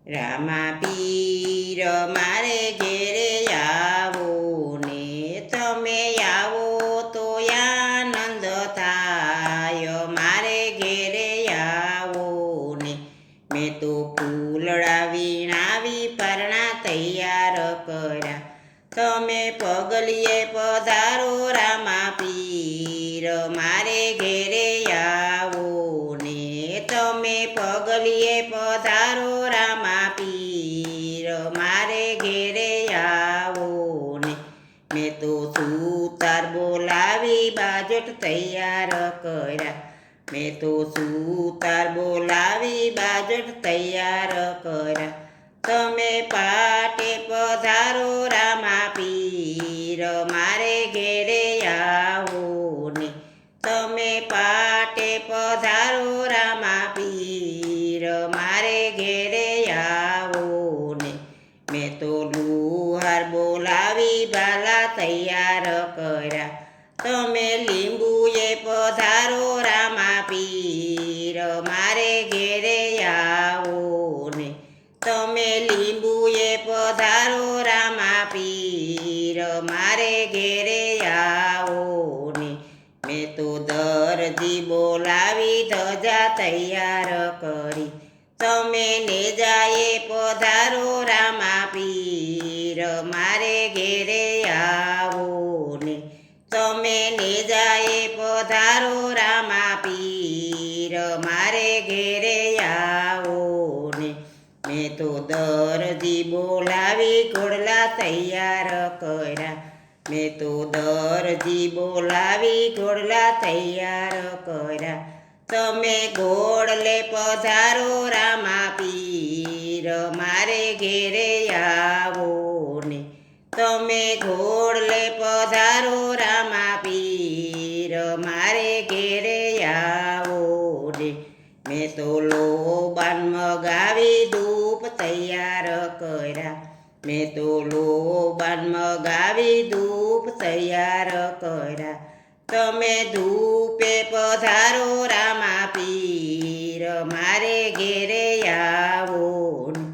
રામા પીર મારે ઘેરે આવો ને તમે આવો તો આનંદ થાય મારે ઘેરે આવો ને મેં તો ફૂલડા વીણાવી પરણા તૈયાર કર્યા તમે પગલીએ પધારો રામા પીર મારે ઘેરે આવો ને તમે પગલીએ પધારો રામા પીર મારે ઘેરે આવો ને મેં તો સૂતર બોલાવી બાજટ તૈયાર કર્યા મેં તો સૂતર બોલાવી બાજટ તૈયાર કર્યા તમે પાટે પધારો રામા પીર મારે ઘેરે આવો ને તમે પાટે પધારો રામા પીર મારે ઘેરે આવો ને મેં તો લુહાર બોલાવી બાલા તૈયાર કર્યા તમે લીંબુએ પધારો રામા પીર મારે ઘેરે આવો ને તમે લીંબુએ પધારો રામા પીર મારે ઘેરે આવો ને મેં તો દરજી બોલાવી ધજા તૈયાર કરી તમે નેજાએ પધારો રામા પીર મારે ઘેરે આવો ને તમે નેજાએ પધારો રામા પીર મારે ઘેરે આવો ને મેં તો દરજી બોલાવી ઘોડલા તૈયાર કર્યા મેં તો દરજી બોલાવી ઘોડલા તૈયાર કર્યા તમે ઘોડલે પધારો રામા પીર મારે ઘેરે આવો ને તમે ઘોડલે પધારો રામા પીર મારે ઘેરે આવો ને મેં તો લોબાન મગાવી ધૂપ તૈયાર કર્યા મેં તો લોબાન મગાવી ધૂપ તૈયાર કર્યા તમે ધૂપે પધારો રામા પીર મારે ઘેરે આવો ને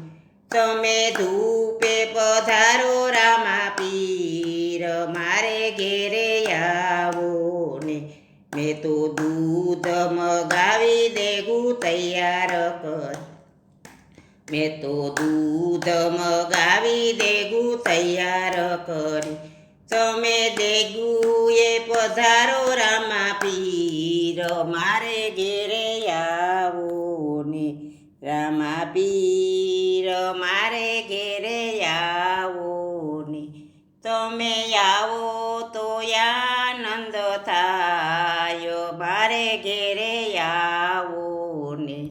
તમે ધૂપે પધારો રામા પીર મારે ઘેરે આવો ને મેં તો દૂધ મગાવી દેગું તૈયાર કર મેં તો દૂધ મગાવી દેગું તૈયાર કરી તમે દેગુએ પધારો રામા પીર મારે ઘેરે આવો ને રામા પીર મારે ઘેરે આવો ને તમે આવો તો આનંદ થાય મારે ઘેરે